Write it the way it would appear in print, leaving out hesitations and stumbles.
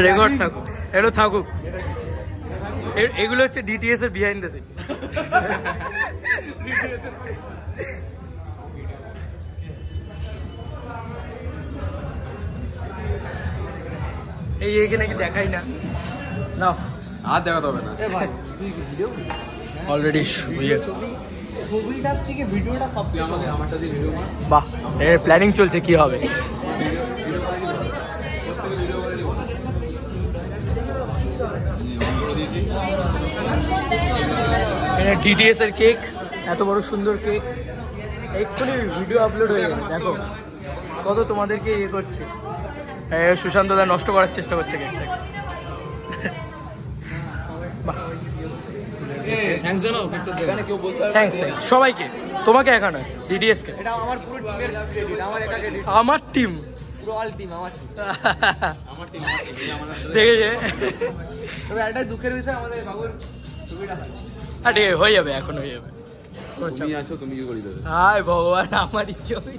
Record থাকুক, এটা থাকুক। এগুলো হচ্ছে ডিটিএস এর বিহাইন্ড দ্য সিন। এই এখানে কি দেখাই না, না আর দেখাতে হবে না। অলরেডি ছবিটার থেকে ভিডিওটা সব আমারটা দিয়ে ভিডিও কর। বাহ, এর প্ল্যানিং চলছে কি হবে। ডিটিএস এর কেক, এত বড় সুন্দর কেক, এক্ষুনি ভিডিও আপলোড হয়ে গেল। দেখো কত তোমাদেরকে ইয়ে করছে। সুশান্ত দা নষ্ট করার চেষ্টা করছে কেকটাকে। থ্যাঙ্কস সবাইকে, তোমাকে একা নয়, ডিডিএস কে। এটা আমার পুরো টিমের ক্রেডিট, আমার একা ক্রেডিট। আমার টিম, পুরো অল টিম আমার টিম। আমার টিম দেখেছে। তবে একটা দুঃখের বিষয়, আমাদের বাবুর ছবিটা হয়। হ্যাঁ ঠিক আছে, হয়ে যাবে, এখন হয়ে যাবে। তুমি আছো, তুমি কি করে দেবে? হায় ভগবান, আমারই ছবি।